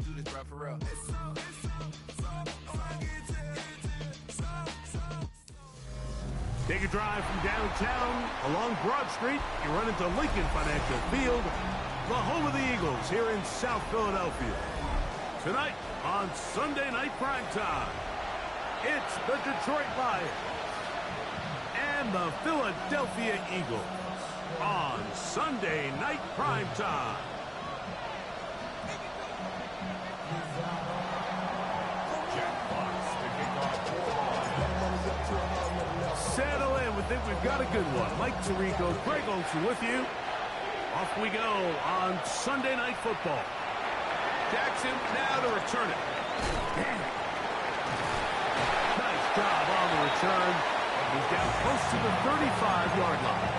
do this, bro, for real. Take a drive from downtown along Broad Street. You run into Lincoln Financial Field, the home of the Eagles here in South Philadelphia. Tonight on Sunday Night Primetime, it's the Detroit Lions and the Philadelphia Eagles on Sunday Night Primetime. Settle in. We think we've got a good one. Mike Tirico, Greg Olsen with you. Off we go on Sunday Night Football. Jackson now to return it. Nice job on the return. He's down close to the 35-yard line.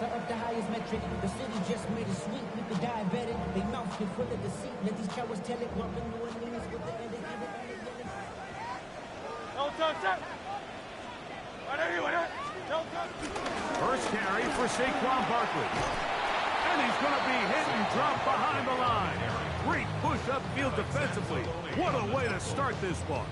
Up the highest metric. The city just made it sweet with the diabetic. They mouth get full of deceit. Let these cowards tell it. Walking New Orleans with the First carry for Saquon Barkley. And he's going to be hit and dropped behind the line. Great push upfield defensively. What a way to start this one.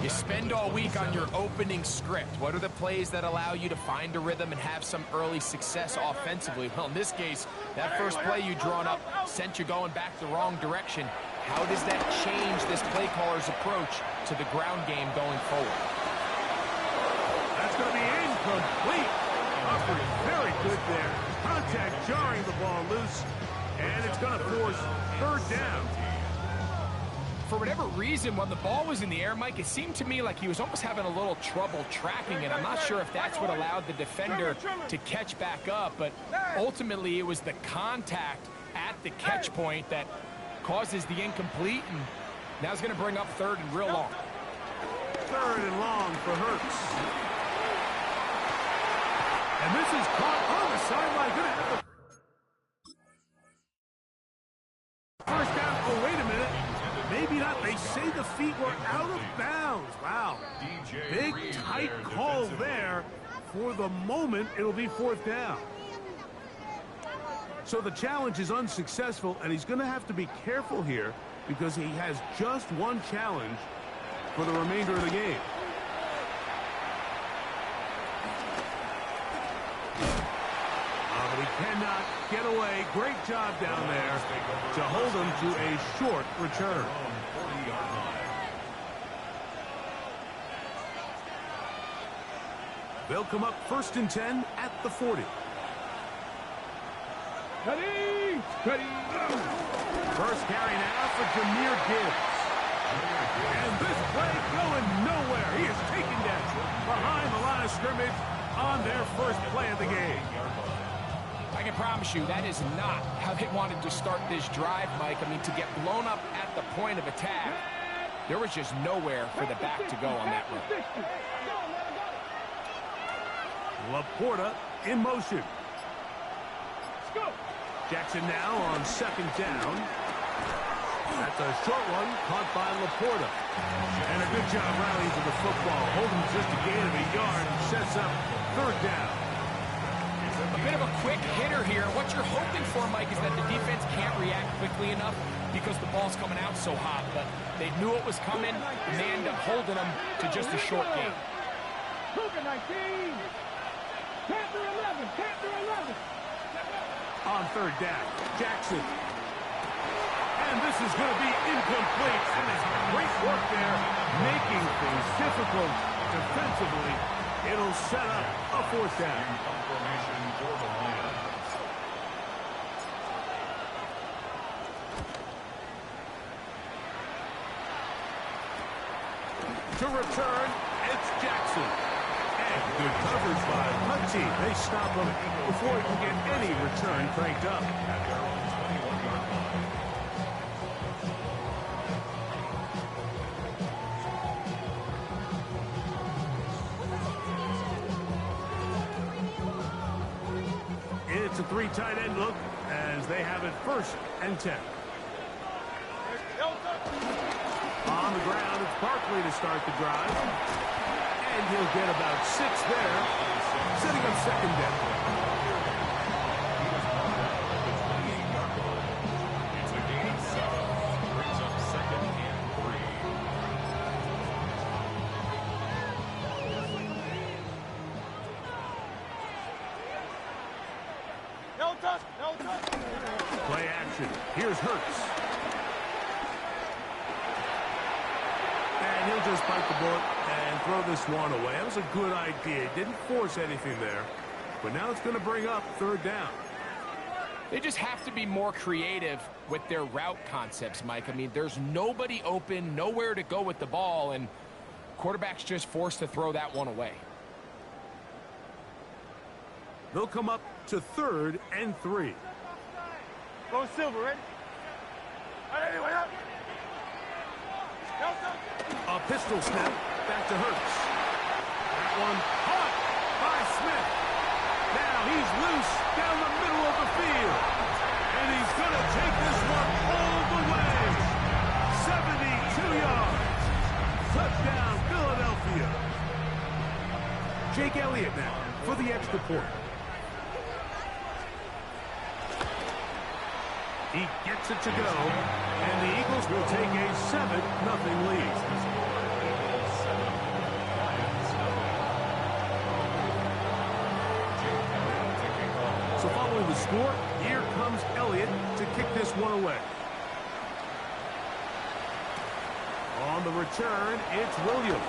You spend all week on your opening script. What are the plays that allow you to find a rhythm and have some early success offensively? Well, in this case, that first play you drawn up sent you going back the wrong direction. How does that change this play caller's approach to the ground game going forward? That's going to be incomplete. Upper is very good there. Contact jarring the ball loose. And it's going to force third down. For whatever reason, when the ball was in the air, Mike, it seemed to me like he was almost having a little trouble tracking it. I'm not sure if that's what allowed the defender to catch back up, but ultimately it was the contact at the catch point that causes the incomplete, and now it's going to bring up third and real long. Third and long for Hurts. And this is caught on the sideline. First down. Oh, wait a minute. Maybe not. They say the feet were out of bounds. Wow. Big, tight call there. For the moment, it'll be fourth down. So the challenge is unsuccessful, and he's going to have to be careful here because he has just one challenge for the remainder of the game. But he cannot get away. Great job down there to hold him to a short return. They'll come up first and 10 at the 40. First carry now for Jahmyr Gibbs. And this play going nowhere. He is taken down behind the line of scrimmage on their first play of the game. I can promise you that is not how they wanted to start this drive, Mike. I mean, to get blown up at the point of attack, there was just nowhere for the back to go on that run. Laporta in motion. Jackson now on second down. That's a short one caught by Laporta. And a good job rallying to the football. Holding just a gain of a yard and sets up third down. A bit of a quick hitter here. What you're hoping for, Mike, is that the defense can't react quickly enough because the ball's coming out so hot. But they knew it was coming, and they end up holding them to just a short gain. On third down, Jackson. And this is going to be incomplete. And it's great work there, making things difficult defensively. It'll set up a fourth down. To return, it's Jackson. And good coverage by Hutchie. They stop him before he can get any return cranked up. It's a three tight end look as they have it first and 10. On the ground, it's Barkley to start the drive. And he'll get about 6 there, setting up second down. It's a gain of 7. Brings up second and 3. Play action. Here's Hurts. And he'll just bite the bullet and throw this one away. That was a good idea. Didn't force anything there. But now it's going to bring up third down. They just have to be more creative with their route concepts, Mike. I mean, there's nobody open, nowhere to go with the ball, and quarterback's just forced to throw that one away. They'll come up to 3rd and 3. Go Silver, ready? A pistol snap back to Hurts. That one caught by Smith. Now he's loose down the middle of the field. And he's going to take this one all the way. 72 yards. Touchdown, Philadelphia. Jake Elliott now for the extra point. He gets it to go, and the Eagles will take a 7-0 lead. So following the score, here comes Elliott to kick this one away. On the return, it's Williams.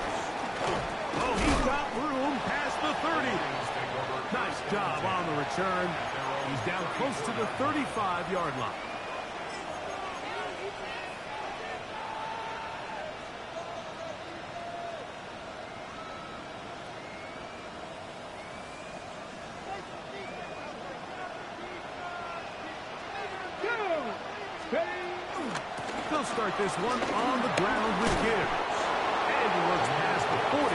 Oh, he's got room past the 30. Nice job on the return. He's down close to the 35-yard line. They'll start this one on the ground with Gibbs. And he looks past the 40,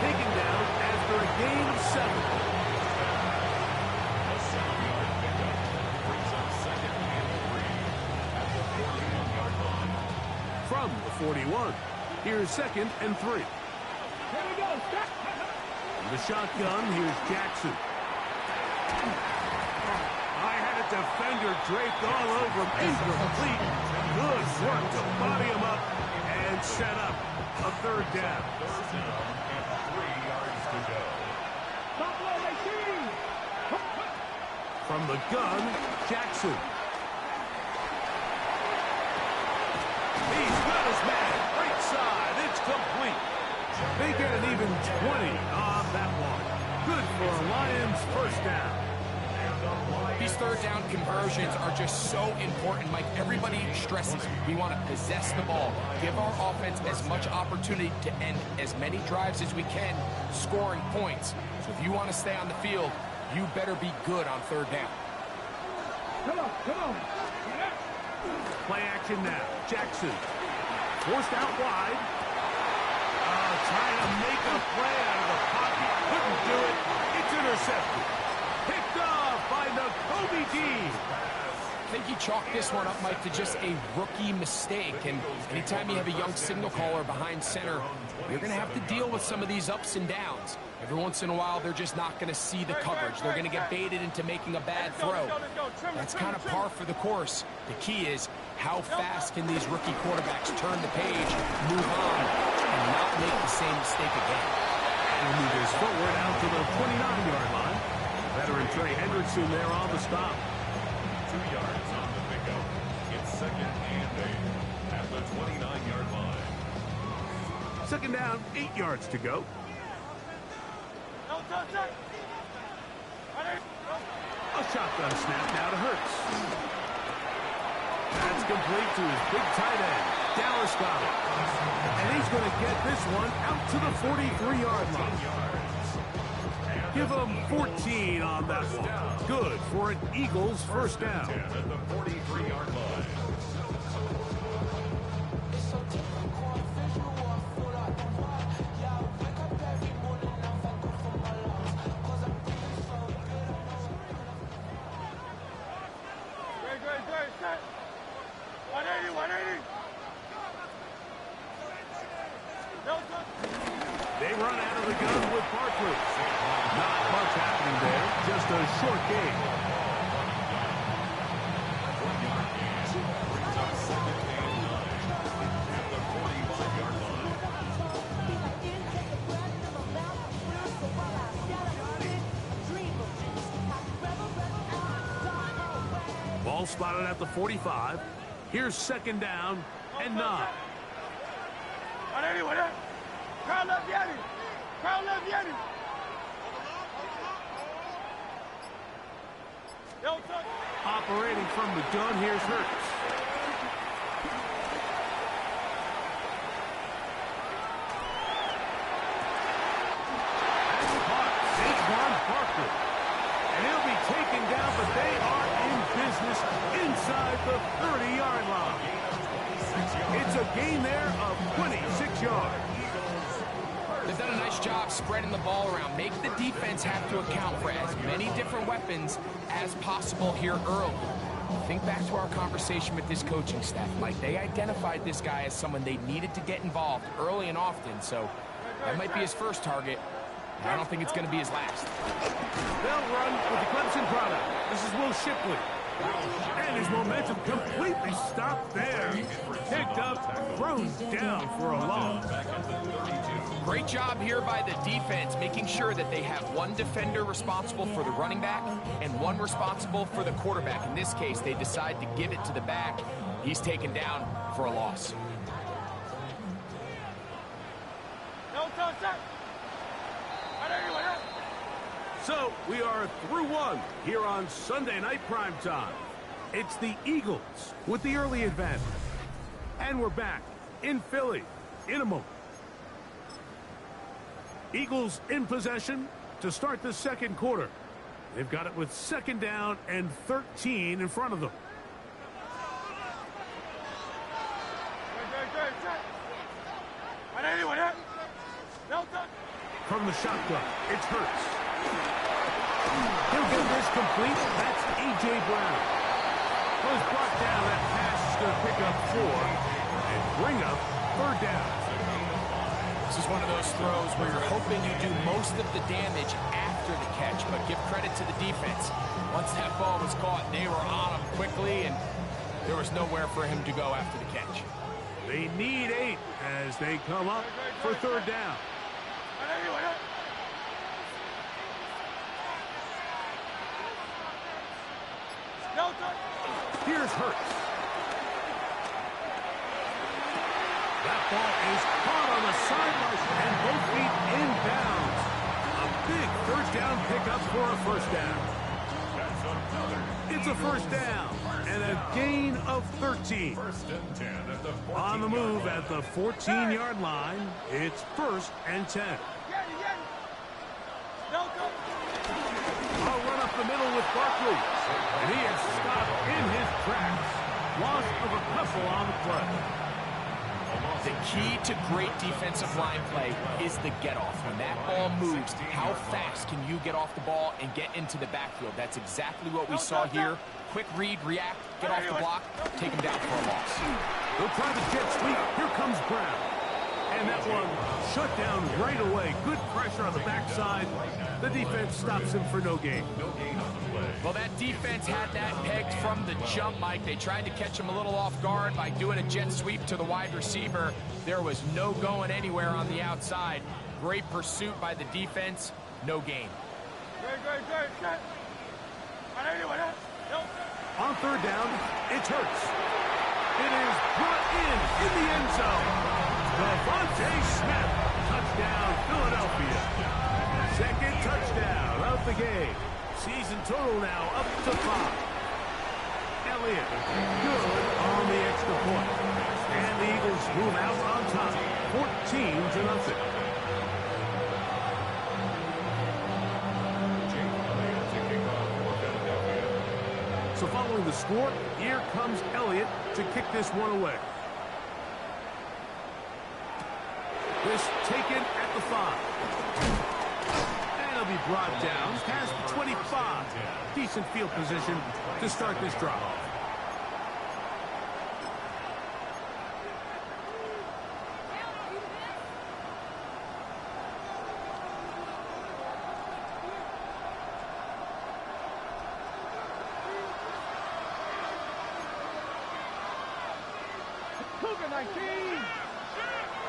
taken down after a gain of 7. A 7-yard pickup brings up second and 3 at the 41-yard line. From the 41, here's 2nd and 3. From the shotgun, here's Jackson. I had a defender draped all over him. Incomplete. Good work to body him up and set up a 3rd down. 3rd down and 3 yards to go. From the gun, Jackson. He's got his man. Right side. It's complete. They get an even 20 on that one. Good for a Lions first down. These 3rd down conversions are just so important, Mike. Everybody stresses we want to possess the ball, give our offense as much opportunity to end as many drives as we can, scoring points. So if you want to stay on the field, you better be good on 3rd down. Come on. Play action now. Jackson. Forced out wide. Trying to make a play out of the pocket. Couldn't do it. It's intercepted. Picked off by Nakobe Dean. I think he chalked this one up, Mike, to just a rookie mistake. And anytime you have a young signal caller behind center, you're going to have to deal with some of these ups and downs. Every once in a while, they're just not going to see the coverage. They're going to get baited into making a bad throw. That's kind of par for the course. The key is how fast can these rookie quarterbacks turn the page, move on, and not make the same mistake again. And move this forward out to the 29-yard line. Veteran Trey Hendrickson there on the stop. 2 yards on the pickup. It's 2nd and 8 at the 29-yard line. 2nd down, 8 yards to go. A shotgun snap now to Hurts. That's complete to his big tight end. Dallas got it. And he's going to get this one out to the 43-yard line. Give him 14 on that one. Good for an Eagles first down. At the 43-yard line. They run out of the gun with Barkley. Not much happening there, just a short game. 1-yard gain brings up second and 9 at the 45-yard line. Ball spotted at the 45. Here's second down and 9. Operating from the gun, here's Hurts. And caught Saquon Barkley. And he'll be taken down, but they are in business inside the 30-yard line. It's a gain there of 26 yards. They've done a nice job spreading the ball around. Make the defense have to account for as many different weapons as possible here early. Think back to our conversation with this coaching staff, Mike. They identified this guy as someone they needed to get involved early and often, so that might be his first target. I don't think it's going to be his last. They'll run with the Clemson product. This is Will Shipley. And his momentum completely stopped there. Picked up, thrown down for a loss. Great job here by the defense, making sure that they have one defender responsible for the running back and one responsible for the quarterback. In this case, they decide to give it to the back. He's taken down for a loss. So we are through one here on Sunday Night Primetime. It's the Eagles with the early advantage. And we're back in Philly in a moment. Eagles in possession to start the second quarter. They've got it with second down and 13 in front of them. From the shotgun, it's Hurts. He'll get this complete. That's A.J. Brown. Was brought down. That pass is going to pick up 4 and bring up third down. This is one of those throws where you're hoping you do most of the damage after the catch, but give credit to the defense. Once that ball was caught, they were on him quickly, and there was nowhere for him to go after the catch. They need 8 as they come up for third down. Here's Hurts. That ball is caught on the sideline and both feet inbounds. A big third down pickup for a first down. It's a first down and a gain of 13. First and 10 at the 14. On the move at the 14-yard line, it's first and 10. I'll run up the middle with Barkley. And he is stopped in his tracks. Loss of a couple on the play. The key to great defensive line play is the get-off. When that ball moves, how fast can you get off the ball and get into the backfield? That's exactly what we saw here. Quick read, react, get off the block, take him down for a loss. They'll try the jet sweep. Here comes Brown. And that one shut down right away. Good pressure on the backside. The defense stops him for no gain. Well, that defense had that pegged from the jump, Mike. They tried to catch him a little off guard by doing a jet sweep to the wide receiver. There was no going anywhere on the outside. Great pursuit by the defense. No gain. On third down, it's Hurts. It is brought in the end zone. Devontae Smith, touchdown, Philadelphia. Second touchdown of the game. Season total now up to 5. Elliott, good on the extra point. And the Eagles move out on top, 14-0. So following the score, here comes Elliott to kick this one away. This taken at the 5. And it'll be brought down past the 25. Decent field position to start this drive.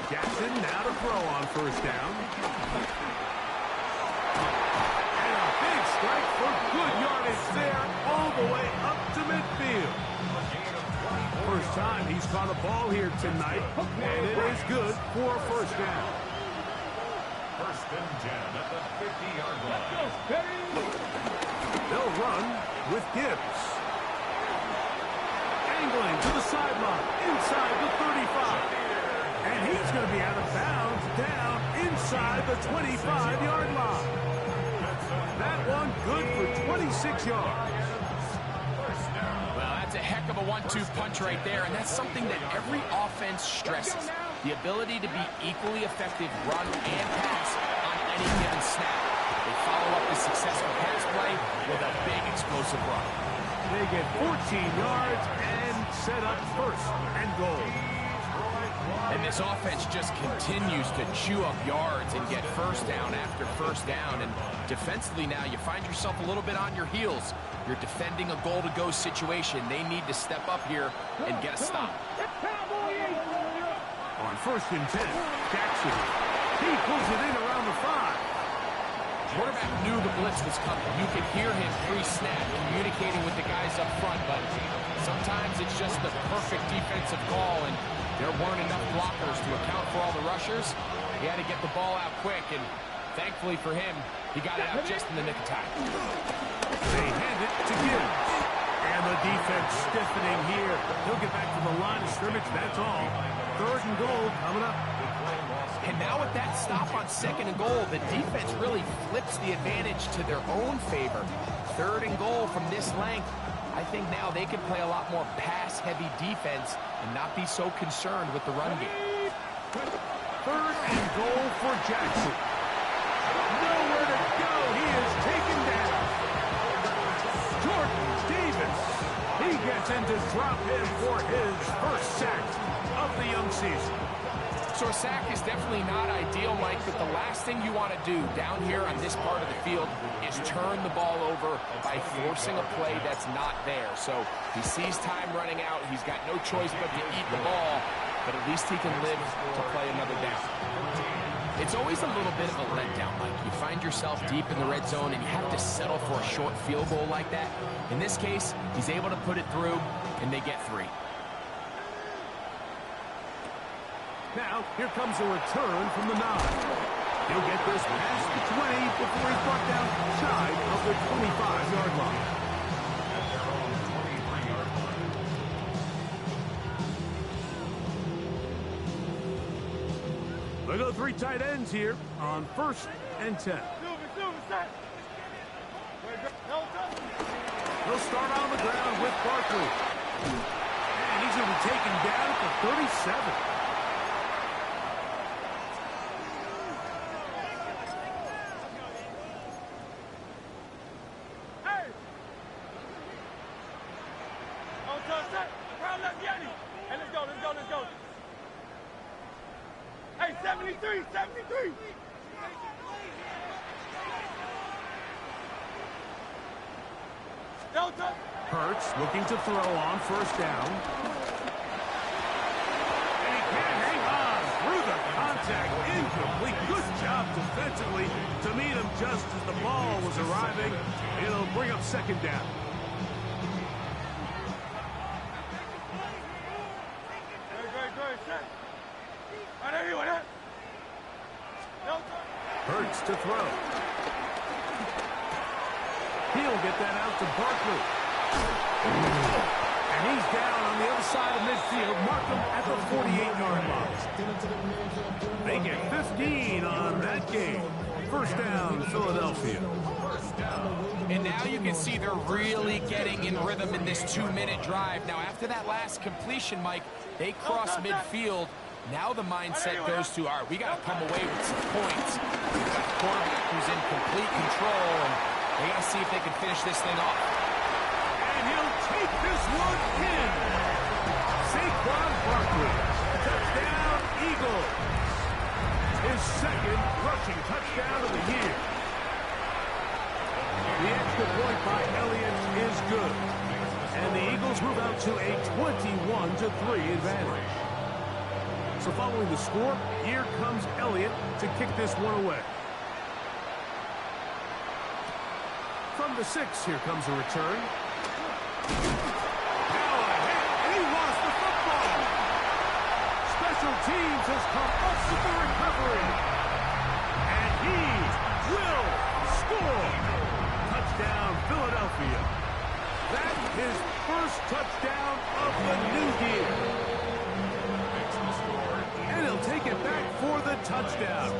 Jackson now to throw on first down. And a big strike for good yardage there all the way up to midfield. First time he's caught a ball here tonight, and it is good for a first down. First and 10 at the 50-yard line. They'll run with Gibbs. Angling to the sideline, inside the 35. And he's going to be out of bounds down inside the 25-yard line. That one good for 26 yards. Well, that's a heck of a 1-2 punch right there, and that's something that every offense stresses. The ability to be equally effective run and pass on any given snap. They follow up the successful pass play with a big explosive run. They get 14 yards and set up first and goal. And this offense just continues to chew up yards and get first down after first down. And defensively now, you find yourself a little bit on your heels. You're defending a goal-to-go situation. They need to step up here and get a stop. On first and 10, Jackson. He pulls it in around the 5. Quarterback knew the blitz was coming. You could hear him pre-snap communicating with the guys up front, but sometimes it's just the perfect defensive call, and there weren't enough blockers to account for all the rushers. He had to get the ball out quick, and thankfully for him, he got it out just in the nick of time. They hand it to Gibbs. And the defense stiffening here. He'll get back to the line of scrimmage, that's all. Third and goal coming up. And now with that stop on second and goal, the defense really flips the advantage to their own favor. Third and goal from this length. I think now they can play a lot more pass-heavy defense and not be so concerned with the run game. Third and goal for Jackson. Nowhere to go. He is taken down. Jordan Davis. He gets into drop him for his first sack of the young season. So a sack is definitely not ideal, Mike, but the last thing you want to do down here on this part of the field is turn the ball over by forcing a play that's not there. So he sees time running out. He's got no choice but to eat the ball, but at least he can live to play another down. It's always a little bit of a letdown, Mike. You find yourself deep in the red zone and you have to settle for a short field goal like that. In this case, he's able to put it through, and they get 3. Now, here comes a return from the 9. He'll get this past the 20 before he's brought down shy of the 25-yard line. At their own 23-yard line. They go 3 tight ends here on first and 10. They'll start on the ground with Barkley. And he's going to be taken down at the 37. Hey, 73, 73. Delta. Hurts looking to throw on first down. And he can't hang on through the contact. Incomplete. Good job defensively to meet him just as the ball was arriving. It'll bring up second down. Hurts to throw. He'll get that out to Barkley. And he's down on the other side of midfield. Mark him at the 48-yard line. They get 15 on that game. First down, Philadelphia. And now you can see they're really getting in rhythm in this 2-minute drive. Now, after that last completion, Mike, they cross midfield. Now the mindset goes to, all right, we got to come away with some points. We've got a quarterback who's in complete control, and they got to see if they can finish this thing off. And he'll take this one in. Saquon Barkley. Touchdown, Eagles. His second rushing touchdown of the year. The extra point by Elliott is good. And the Eagles move out to a 21-3 advantage. So following the score, here comes Elliott to kick this one away. From the 6, here comes a return. Now a hit, and he lost the football. Special teams has come up with the recovery. And he will score. Touchdown, Philadelphia. That's his first touchdown of the new year. And he'll take it back for the touchdown.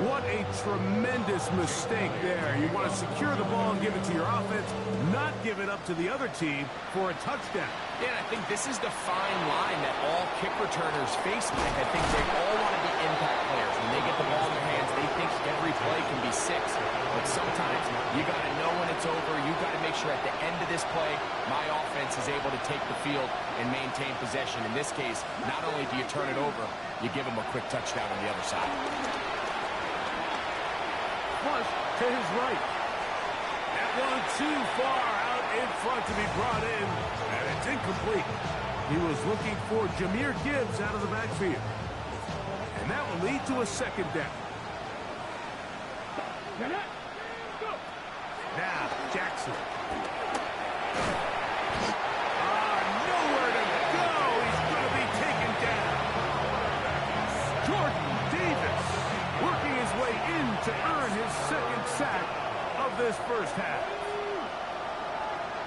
What a tremendous mistake there. You want to secure the ball and give it to your offense, not give it up to the other team for a touchdown. Yeah, I think this is the fine line that all kick returners face, Mike. I think they all want to be impact players. When they get the ball in their hands, they think every play can be 6. But sometimes you got to know when it's over. You got to make sure at the end of this play, my offense is able to take the field and maintain possession. In this case, not only do you turn it over, you give them a quick touchdown on the other side. Flush to his right. That one too far out in front to be brought in, and it's incomplete. He was looking for Jahmyr Gibbs out of the backfield. And that will lead to a second down. Now, Jackson. Nowhere to go. He's going to be taken down. Jordan Davis working his way in to earn his second sack of this first half.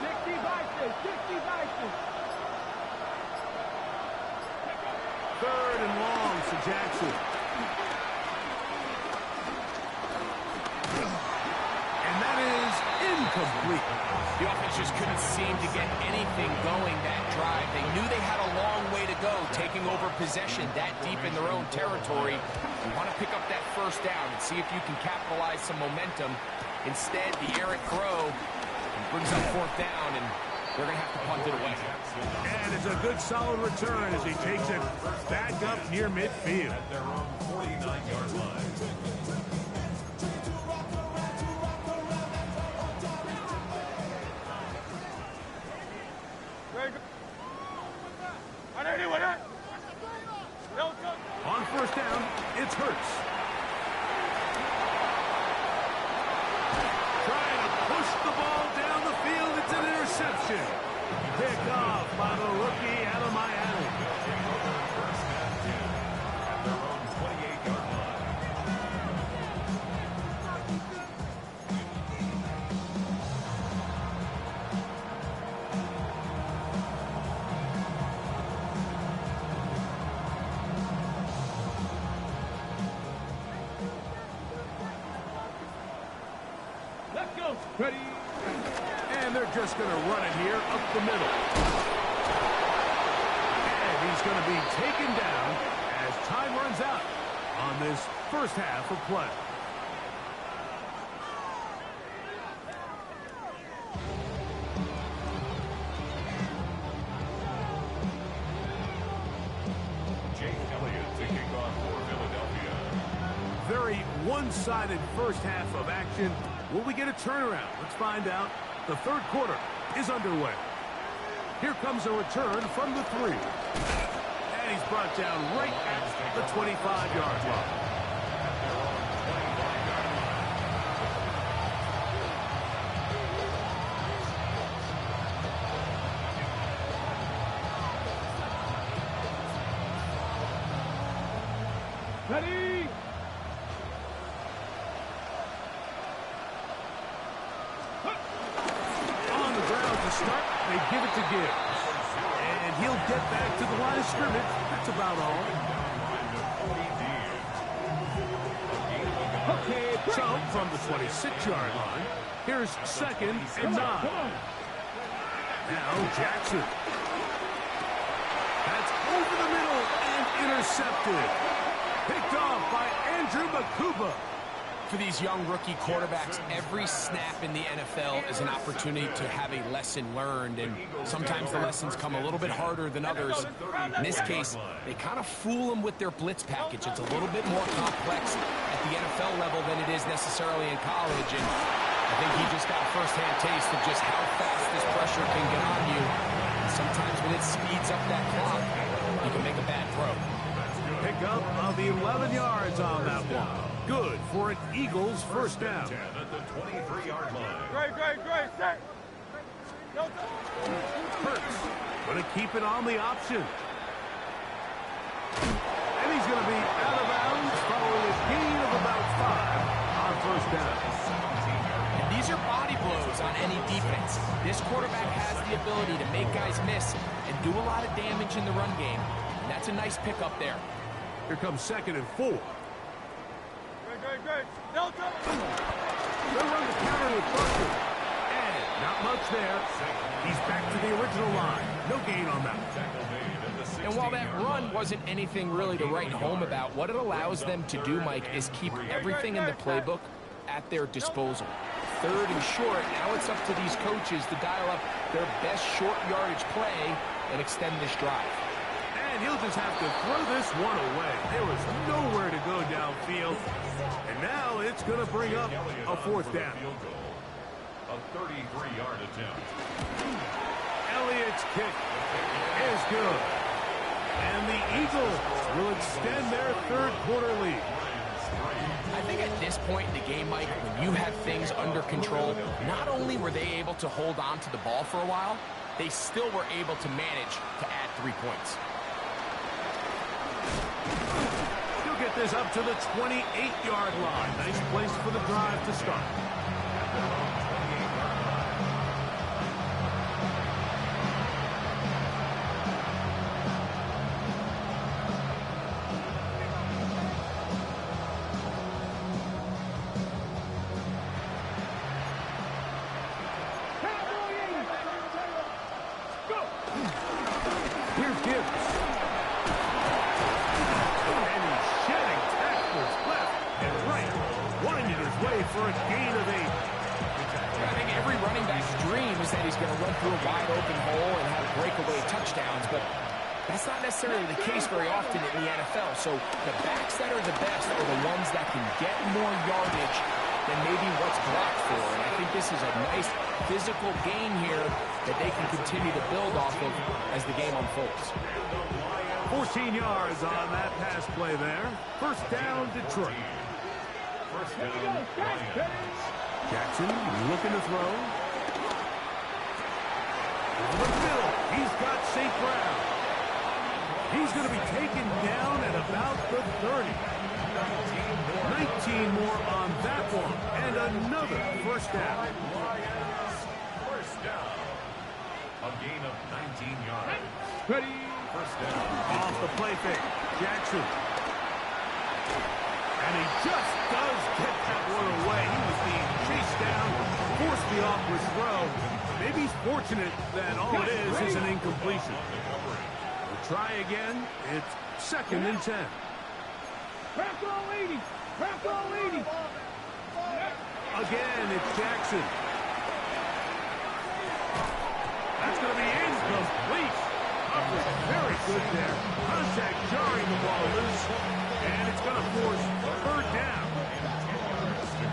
60 Vikings, 60 Vikings. Third and long to Jackson. And that is incomplete. The offense just couldn't seem to get anything going that drive. They knew they had a long way to go, taking over possession that deep in their own territory. You want to pick up that first down and see if you can capitalize some momentum. Instead, the errant throw brings up 4th down, and they're going to have to punt it away. And it's a good solid return as he takes it back up near midfield. At their own 49-yard line. On first down, it's Hurts. Trying to push the ball down the field. It's an interception. Pick off by the rookie out of Miami. At their own 28-yard line. Let's go. Ready. And they're just going to run it here up the middle. And he's going to be taken down as time runs out on this first half of play. Jake Elliott to kick off for Philadelphia. Very one-sided first half of action. Will we get a turnaround? Let's find out. The third quarter is underway. Here comes a return from the 3. And he's brought down right at the 25-yard line. Ready. On the ground to start, they give it to Gibbs. And he'll get back to the line of scrimmage. That's about all. Okay. So, from the 26-yard line, here's 2nd and 9. Now, Jackson. That's over the middle and intercepted. Picked off by Andrew Makuba. For these young rookie quarterbacks, every snap in the NFL is an opportunity to have a lesson learned, and sometimes the lessons come a little bit harder than others. In this case, they kind of fool them with their blitz package. It's a little bit more complex at the NFL level than it is necessarily in college, and I think he just got a first-hand taste of just how fast this pressure can get on you. And sometimes when it speeds up that clock, you can make a bad throw. Picked pickup of 11 yards on that one. Good for an Eagles first down. 10 at the 23-yard line. Great, set. Hurts going to keep it on the option. And he's going to be out of bounds following a gain of about 5 on first down. And these are body blows on any defense. This quarterback has the ability to make guys miss and do a lot of damage in the run game. And that's a nice pickup there. Here comes 2nd and 4. Great. No trouble. They'll run the counter with Buster. And not much there. He's back to the original line. No gain on that. And while that run wasn't anything really to write home about, what it allows them to do, Mike, is keep everything in the playbook at their disposal. 3rd and short, now it's up to these coaches to dial up their best short yardage play and extend this drive. And he'll just have to throw this one away. There was nowhere to go downfield. And now it's going to bring up a 4th down. A 33-yard attempt. Elliott's kick is good. And the Eagles will extend their 3rd quarter lead. I think at this point in the game, Mike, when you have things under control, not only were they able to hold on to the ball for a while, they still were able to manage to add 3 points. He'll get this up to the 28-yard line. Nice place for the drive to start. Here's Gibbs. And he's shedding tacklers left and right. Winding his way for a gain of 8. I think every running back's dream is that he's going to run through a wide open hole and have breakaway touchdowns, but that's not necessarily the case very often in the NFL. So the backs that are the best are the ones that can get more yardage than maybe what's blocked for. And I think this is a nice physical gain here that they can continue to build off of as the game unfolds. 14 yards on that pass play there. First down, Detroit. First down, Lions. Jackson looking to throw. Over the middle, he's got St. Brown. He's going to be taken down at about the 30. 19 more on that one, and another first down. First down. A gain of 19 yards. Ready. First down. Off the play fake, Jackson. And he just does get that one away. He was being chased down, forced the awkward throw. Maybe he's fortunate that all it is an incompletion. We'll try again. It's 2nd and 10. Crack all 80. Crack all 80. Again, it's Jackson. That's going to be incomplete. Up was very good there. Contact jarring the ball loose. And it's going to force 3rd down.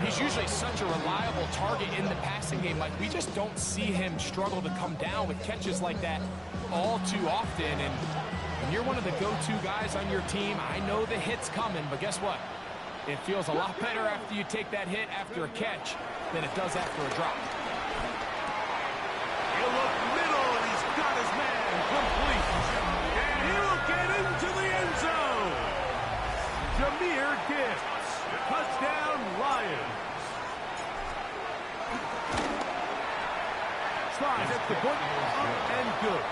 He's usually such a reliable target in the passing game. Like, we just don't see him struggle to come down with catches like that all too often. And when you're one of the go-to guys on your team, I know the hit's coming, but guess what? It feels a lot better after you take that hit after a catch than it does after a drop. He'll look middle, and he's got his man complete. And he will get into the end zone. Jahmyr Gibbs. Touchdown, Lions. Slides at the foot, up and good.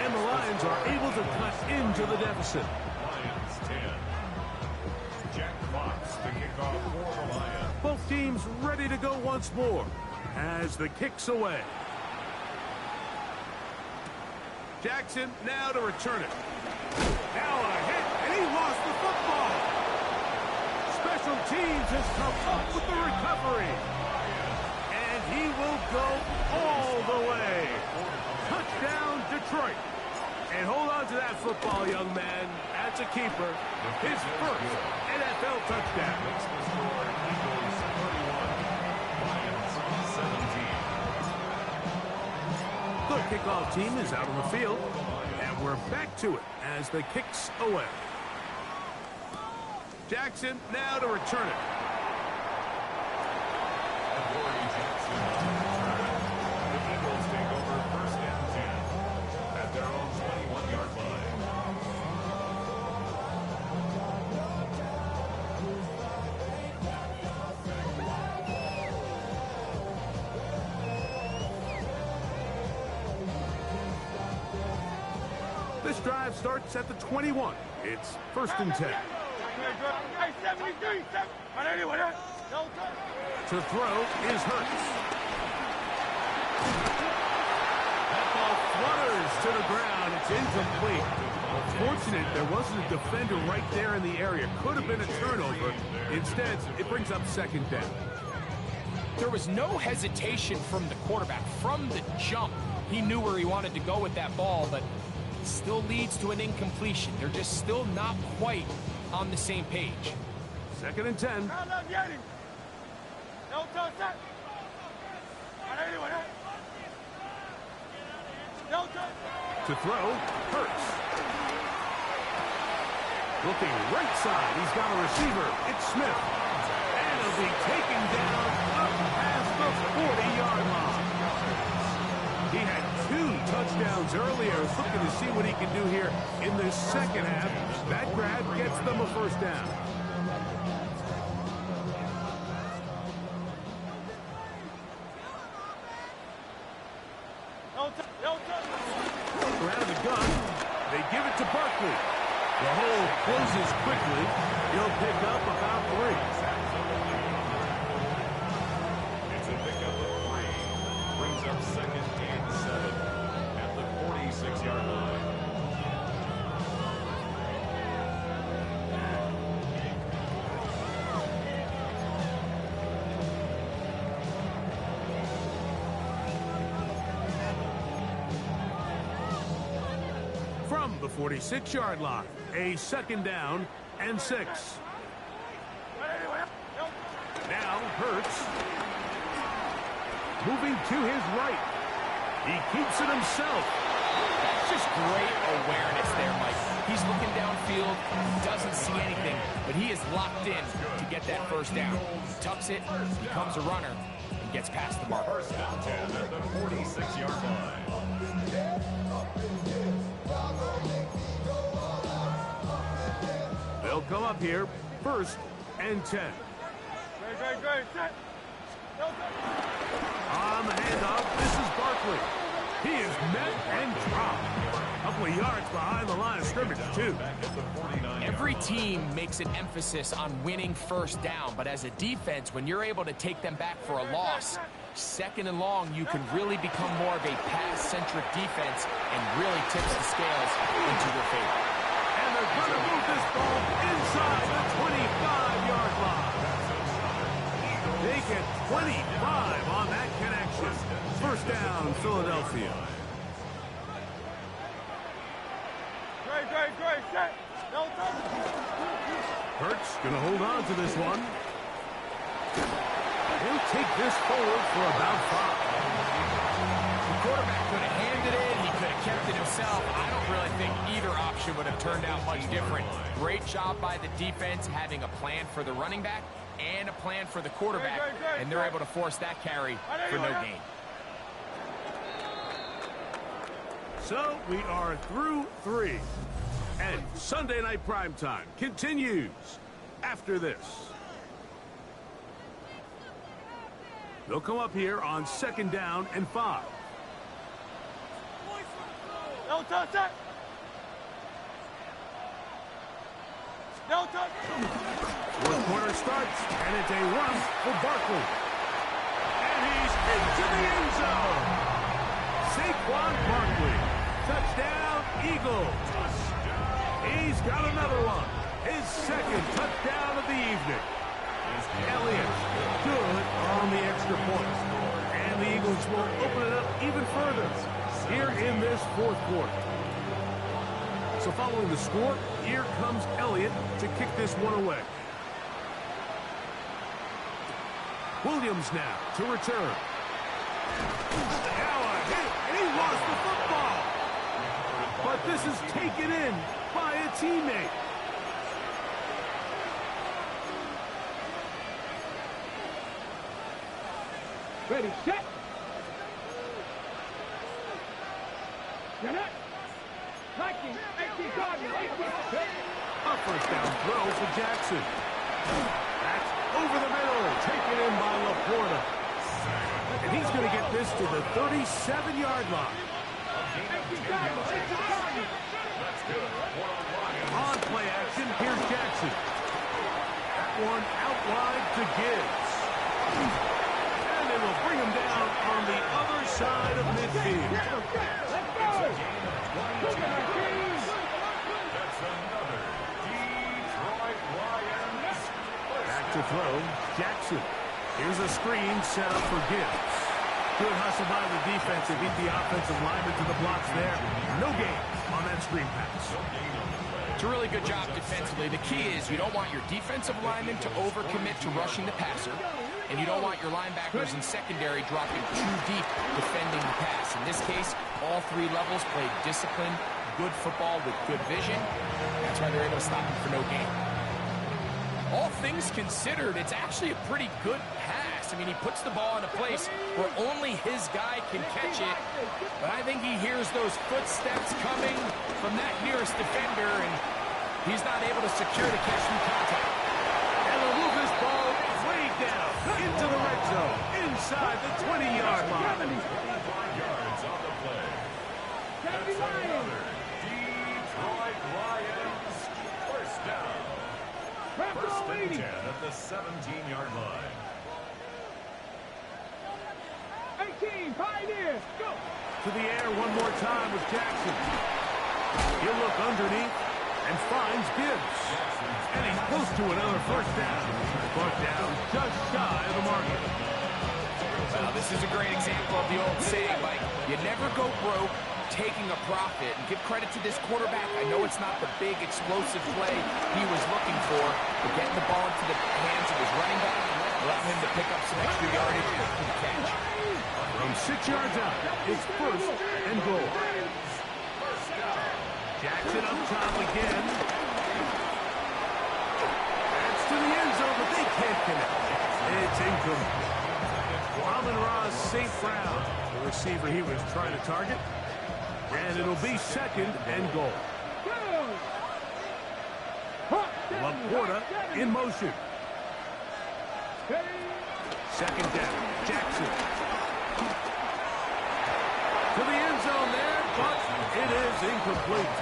And the Lions are able to cut into the deficit. Lions 10. Jack Fox to kick off for the Lions. Both teams ready to go once more as the kick's away. Jackson now to return it. Now a hit, and he lost the football. Special teams has come up with the recovery. And he will go all the way. Touchdown, Detroit. And hold on to that football, young man. That's a keeper. His first NFL touchdown. Makes the score Eagles 31, Lions 17. The kickoff team is out on the field. And we're back to it as the kick's away. Jackson now to return it. Corey Jackson on the return. The Eagles take over first and 10 at their own 21-yard line. This drive starts at the 21. It's first and 10. To throw is Hurts. That ball flutters to the ground. It's incomplete. Fortunate there wasn't a defender right there in the area. Could have been a turnover. Instead, it brings up second down. There was no hesitation from the quarterback. From the jump, he knew where he wanted to go with that ball, but it still leads to an incompletion. They're just still not quite on the same page. Second and 10. To throw, Hurts. Looking right side, he's got a receiver. It's Smith. And he'll be taken down up past the 40-yard line. He had 2 touchdowns earlier. Looking to see what he can do here in the second half. That grab gets them a first down. Around the gun, they give it to Barkley. The hole closes quickly. He'll pick up about 3. It's a pickup of 3. Brings up second and 7 at the 46-yard line. From the 46-yard line, a second down and 6. Now Hurts. Moving to his right. He keeps it himself. That's just great awareness there, Mike. He's looking downfield, doesn't see anything, but he is locked in to get that first down. Tucks it, becomes a runner, and gets past the mark. First and 10 at the 46-yard line. They'll come up here, first and 10. On the handoff, this is Barkley. He is met and dropped. A couple of yards behind the line of scrimmage, too. Every team makes an emphasis on winning first down, but as a defense, when you're able to take them back for a loss, second and long, you can really become more of a pass-centric defense and really tips the scales into your favor. And they're going to move this ball inside the 25-yard line. They get 25 on that connection. First down, Philadelphia. Hurts going to hold on to this one. He'll take this forward for about 5. The quarterback could have handed it. He could have kept it himself. I don't really think either option would have turned out much different. Great job by the defense having a plan for the running back and a plan for the quarterback, and they're able to force that carry for no gain. So we are through 3. And Sunday Night Primetime continues after this. They'll come up here on second down and 5. Fourth quarter starts, and it's a run for Barkley. And he's into the end zone. Saquon Barkley. Touchdown, Eagles. He's got another one. His second touchdown of the evening. Elliott good on the extra point. And the Eagles will open it up even further here in this fourth quarter. So following the score, here comes Elliott to kick this one away. Williams now to return. Now a hit, and he lost the football. But this is taken in by a teammate. Ready, set. You're not. 19, 18, Gardner, 18. A first down throw for Jackson. That's over the middle, taken in by Laporta. And he's going to get this to the 37-yard line. 18, Gardner, 18, Gardner. On play action, here's Jackson. That one out wide to Gibbs. And they will bring him down on the other side of midfield. Let's go. Look at our team. That's another Detroit Lions. Back to throw, Jackson. Here's a screen set up for Gibbs. Good hustle by the defense. They beat the offensive lineman to the blocks there. No gain on that screen pass. It's a really good job defensively. The key is you don't want your defensive linemen to overcommit to rushing the passer, and you don't want your linebackers in secondary dropping too deep defending the pass. In this case, all three levels played disciplined, good football with good vision. That's why they're able to stop him for no gain. All things considered, it's actually a pretty good pass. I mean, he puts the ball in a place where only his guy can catch it. But I think he hears those footsteps coming from that nearest defender, and he's not able to secure the catch through contact. And they'll move this ball way down into the red zone, inside the 20-yard line. 25 yards on the play. That's another Detroit Lions first down. First and 10 at the 17-yard line. 18, Pioneers, go. To the air one more time with Jackson. He'll look underneath and finds Gibbs. And he's close to another first down. But down just shy of the market. Well, this is a great example of the old saying, Mike, you never go broke taking a profit. And give credit to this quarterback. I know it's not the big explosive play he was looking for, but getting the ball into the hands of his running back, allowing him to pick up some extra yardage after the catch. From 6 yards out, it's first and goal. Jackson up top again. That's to the end zone, but they can't connect. It's incomplete. Amon-Ra St. Brown, the receiver he was trying to target. And it'll be second and goal. Laporta in motion. Second down, Jackson. To the end zone there, but it is incomplete.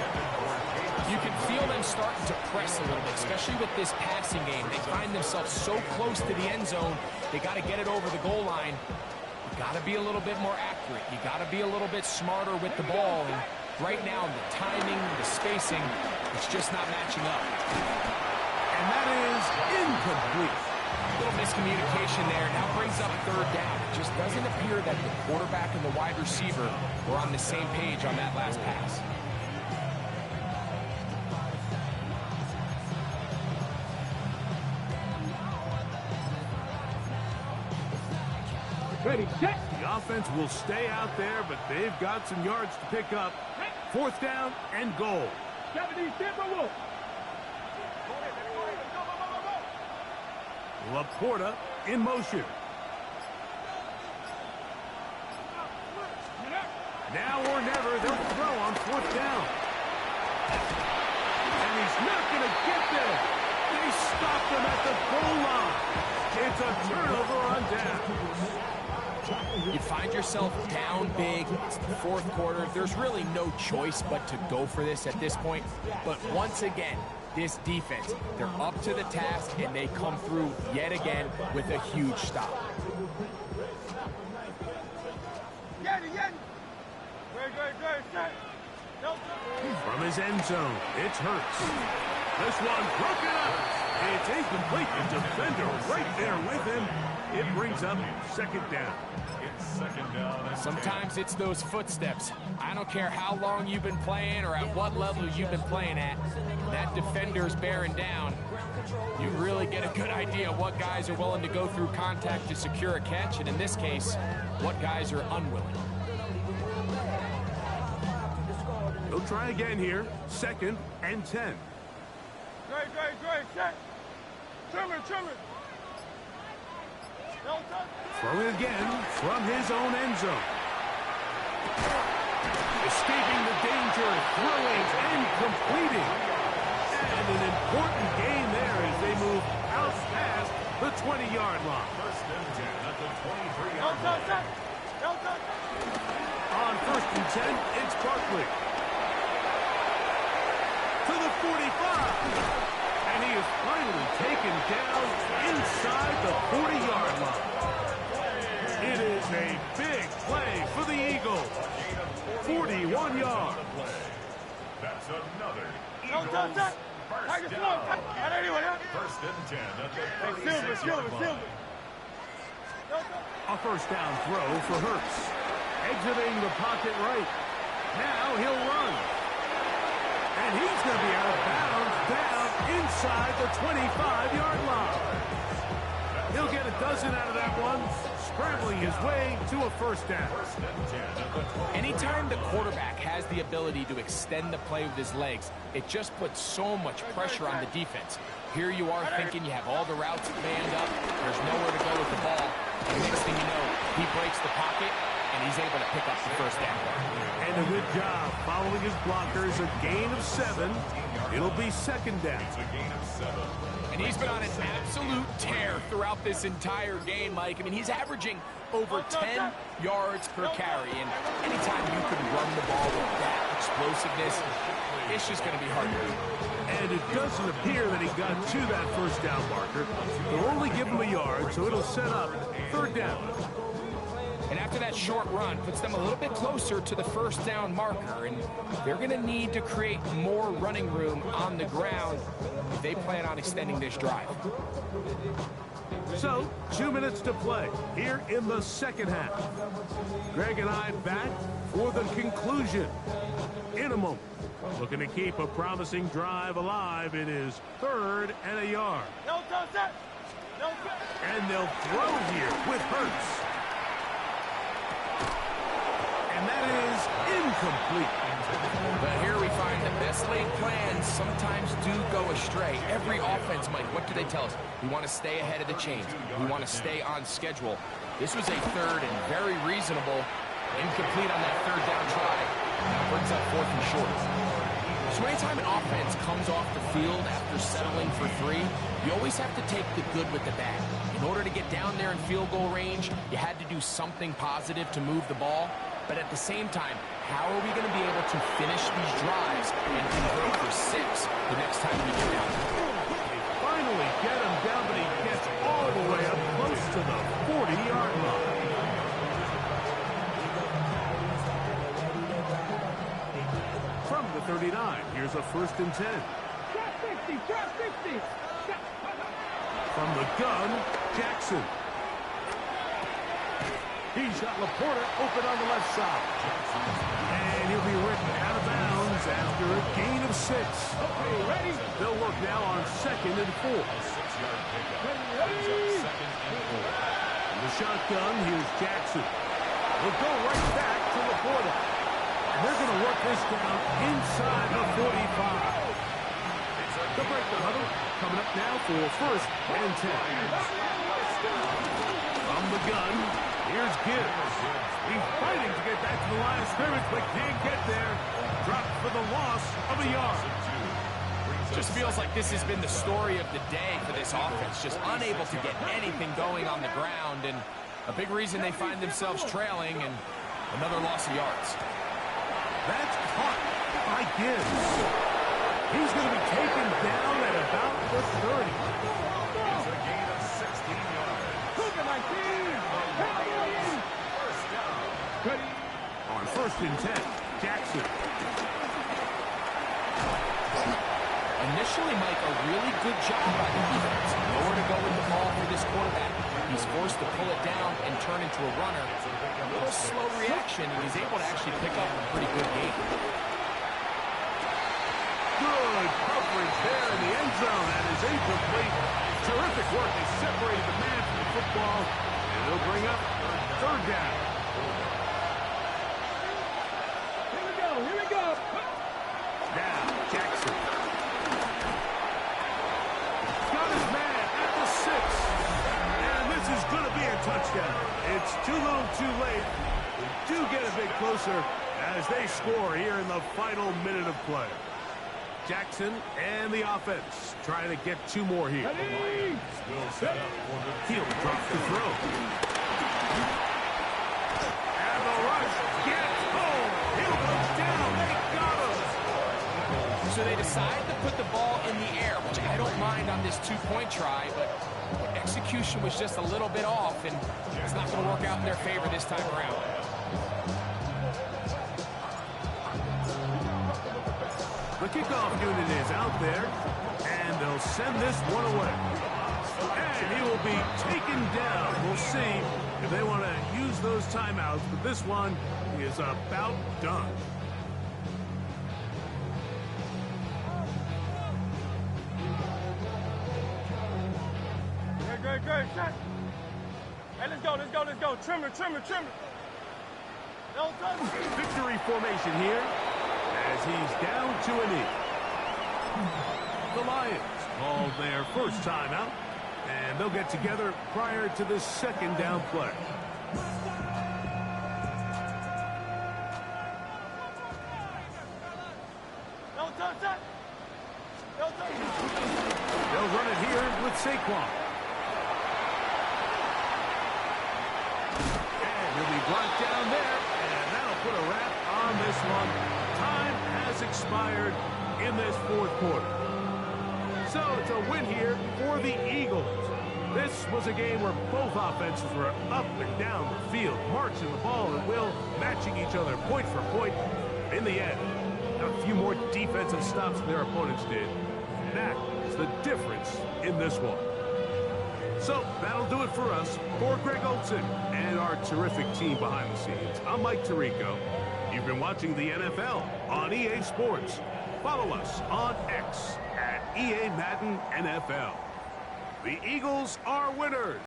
You can feel them starting to press a little bit, especially with this passing game. They find themselves so close to the end zone, they got to get it over the goal line. You got to be a little bit more accurate. You got to be a little bit smarter with the ball. And right now, the timing, the spacing, it's just not matching up. And that is incomplete. A little miscommunication there. Now brings up third down. It just doesn't appear that the quarterback and the wide receiver were on the same page on that last pass. Ready, set. The offense will stay out there, but they've got some yards to pick up. Fourth down and goal. 70 Timberwolves. Laporta in motion. Now or never, they'll throw on fourth down. And he's not going to get there. They stopped him at the goal line. It's a turnover on down. You find yourself down big. It's the fourth quarter. There's really no choice but to go for this at this point. But once again, this defense, they're up to the task, and they come through yet again with a huge stop. From his end zone, it's Hurts. This one broken up. It's incomplete. The defender right there with him. It brings up second down. It's second down. Sometimes it's those footsteps. I don't care how long you've been playing or at what level you've been playing at. That defender's bearing down. You really get a good idea of what guys are willing to go through contact to secure a catch, and in this case, what guys are unwilling. They'll try again here. Second and 10. Great, set. Trimmer. Throwing again from his own end zone. Escaping the danger, throwing and completing. And an important gain there as they move out past the 20-yard line. First and 10 at the 23-yard line. On first and 10, it's Barkley. To the 45. And he is finally taken down inside the 40-yard line. It is a big play for the Eagles. 41 yards. That's another Eagles first down. First and 10 at the 36-yard line. A first down throw for Hurts. Exiting the pocket right. Now he'll run. And he's going to be out of bounds down inside the 25-yard line. He'll get a dozen out of that one, scrambling his way to a first down. Anytime the quarterback has the ability to extend the play with his legs, it just puts so much pressure on the defense. Here you are thinking you have all the routes manned up, there's nowhere to go with the ball. And next thing you know, he breaks the pocket, and he's able to pick up the first down. And a good job following his blockers, a gain of 7. It'll be second down. And he's been on an absolute tear throughout this entire game, Mike. I mean, he's averaging over 10 yards per carry. And anytime you can run the ball with that explosiveness, it's just going to be hard to do. And it doesn't appear that he got to that first down marker. They'll only give him a yard, so it'll set up third down. And after that short run, puts them a little bit closer to the first down marker. And they're going to need to create more running room on the ground if they plan on extending this drive. So, 2 minutes to play here in the second half. Greg and I back for the conclusion in a moment. Looking to keep a promising drive alive. It is third and a yard. And they'll throw here with Hurts. And that is incomplete. But here we find the best laid plans sometimes do go astray. Every offense, Mike, what do they tell us? We want to stay ahead of the chains. We want to stay on schedule. This was a third and very reasonable. Incomplete on that third down try. Now brings up fourth and short. So anytime an offense comes off the field after settling for 3, you always have to take the good with the bad. In order to get down there in field goal range, you had to do something positive to move the ball. But at the same time, how are we going to be able to finish these drives and convert for 6 the next time we get down? They finally get him down, but he gets all the way up close to the 40-yard line. From the 39, here's a first and 10. Drop 50, drop 50. From the gun, Jackson. He's got Laporta open on the left side. And he'll be written out of bounds after a gain of 6. Okay, ready? They'll work now on second and 4. Ready? In the shotgun, here's Jackson. He'll go right back to Laporta. And they're going to work this down inside the 45. They'll break the huddle. Coming up now for first and 10. From the gun, here's Gibbs. He's fighting to get back to the line of scrimmage, but can't get there. Dropped for the loss of a yard. Just feels like this has been the story of the day for this offense. Just unable to get anything going on the ground. And a big reason they find themselves trailing and another loss of yards. That's caught by Gibbs. He's going to be taken down at about the 30. It's a gain of 16 yards. Look at my team. First down. Ready? On first and 10, Jackson. Initially, Mike, a really good job by the defense. Nowhere to go with the ball for this quarterback. He's forced to pull it down and turn into a runner. A little slow reaction, and he's able to actually pick up a pretty good gain. Good coverage there in the end zone. That is incomplete. Terrific work. They separated the man from the football. And they'll bring up third down. Here we go, here we go. Now, Jackson. Got his man at the 6. And this is going to be a touchdown. It's too little too late. We do get a bit closer as they score here in the final minute of play. Jackson and the offense trying to get 2 more here. Will set up for the He'll drop the throw. And the rush gets home. He'll go down. They got him. So they decide to put the ball in the air, which I don't mind on this 2-point try, but execution was just a little bit off, and it's not going to work out in their favor this time around. The kickoff unit is out there, and they'll send this one away. And he will be taken down. We'll see if they want to use those timeouts, but this one is about done. Great. Hey, let's go. Trimmer. Victory formation here as he's down to a knee. The Lions called their first timeout, and they'll get together prior to the second down play. They'll run it here with Saquon. He'll be brought down there, and that'll put a wrap on this one. Time has expired in this 4th quarter. So it's a win here for the Eagles. This was a game where both offenses were up and down the field, marching the ball at will, matching each other point for point. In the end, a few more defensive stops than their opponents did. That is the difference in this one. So that'll do it for us. For Greg Olsen and our terrific team behind the scenes, I'm Mike Tirico. You've been watching the NFL on EA Sports. Follow us on X at EA Madden NFL. The Eagles are winners.